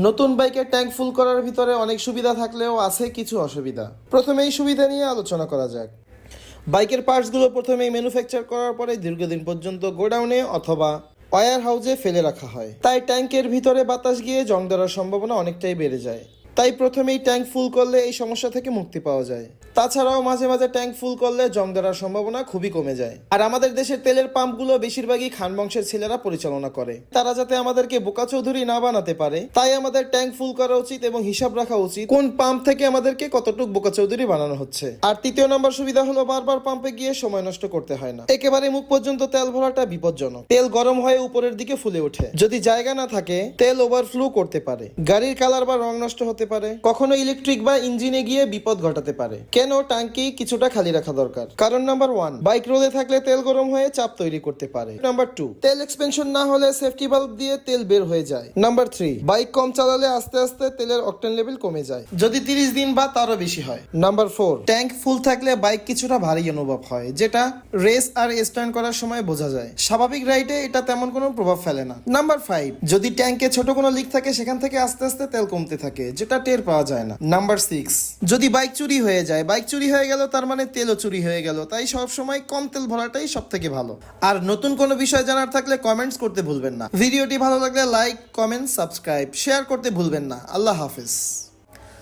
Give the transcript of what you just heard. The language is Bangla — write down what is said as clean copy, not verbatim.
নতুন বাইকের ট্যাঙ্ক ফুল করার ভিতরে অনেক সুবিধা থাকলেও আছে কিছু অসুবিধা। প্রথমে এই সুবিধা নিয়ে আলোচনা করা যাক। বাইকের পার্টসগুলো প্রথমেই ম্যানুফ্যাকচার করার পরে দীর্ঘদিন পর্যন্ত গোডাউনে অথবা ওয়্যার হাউসে ফেলে রাখা হয়, তাই ট্যাঙ্কের ভিতরে বাতাস গিয়ে জং ধরার সম্ভাবনা অনেকটাই বেড়ে যায়। তাই প্রথমেই ট্যাঙ্ক ফুল করলে এই সমস্যা থেকে মুক্তি পাওয়া যায়। তাছাড়াও মাঝে মাঝে ট্যাঙ্ক ফুল করলে জং ধরার সম্ভাবনা খুবই কমে যায়। আর আমাদের দেশের তেলের পাম্পগুলো বেশিরভাগই খান বংশের ছেলেরা পরিচালনা করে। তারা যাতে আমাদেরকে বোকা চৌধুরী না বানাতে পারে, তাই আমাদের ট্যাঙ্ক ফুল করা উচিত এবং হিসাব রাখা উচিত কোন পাম্প থেকে আমাদেরকে কতটুকু বোকা চৌধুরী বানানো হচ্ছে। আর তৃতীয় নম্বর সুবিধা হলো বারবার পাম্পে গিয়ে সময় নষ্ট করতে হয় না। একেবারে মুখ পর্যন্ত তেল ভরাটা বিপজ্জনক। তেল গরম হয়ে উপরের দিকে ফুলে ওঠে, যদি জায়গা না থাকে তেল ওভারফ্লো করতে পারে, গাড়ির কালার বা রং নষ্ট হতে পারে, কখনো ইলেকট্রিক বা ইঞ্জিনে গিয়ে বিপদ ঘটাতে পারে। কেন ট্যাঙ্কি কিছুটা খালি রাখা দরকার? কারণ নাম্বার 1, বাইক রোদে থাকলে তেল গরম হয়ে চাপ তৈরি করতে পারে। নাম্বার 2, তেল এক্সপেনশন না হলে সেফটি ভালভ দিয়ে তেল বের হয়ে যায়। নাম্বার 3, বাইক কম চালালে আস্তে আস্তে তেলের অকটেন লেভেল কমে যায়, যদি 30 দিন বা তারও বেশি হয়। নাম্বার 4, ট্যাঙ্ক ফুল থাকলে বাইক কিছুটা ভারী অনুভব হয়, যেটা রেস আর স্টান্ট করার সময় বোঝা যায়। স্বাভাবিক রাইডে এটা তেমন কোনো প্রভাব ফেলে না। নাম্বার 5, যদি ট্যাঙ্কে ছোট কোনো লিক থাকে সেখান থেকে আস্তে আস্তে তেল কমতে থাকে, যেটা টের পাওয়া যায় না। নাম্বার 6, যদি বাইক চুরি হয়ে যায়, বাইক চুরি হয়ে গেল তার মানে তেলও চুরি হয়ে গেল, তাই সব সময় কম তেল ভরাটাই সব থেকে ভালো। আর নতুন কোনো বিষয় জানার থাকলে কমেন্টস করতে ভুলবেন না। ভিডিওটি ভালো লাগলে লাইক, কমেন্ট, সাবস্ক্রাইব, শেয়ার করতে ভুলবেন না। আল্লাহ হাফেজ।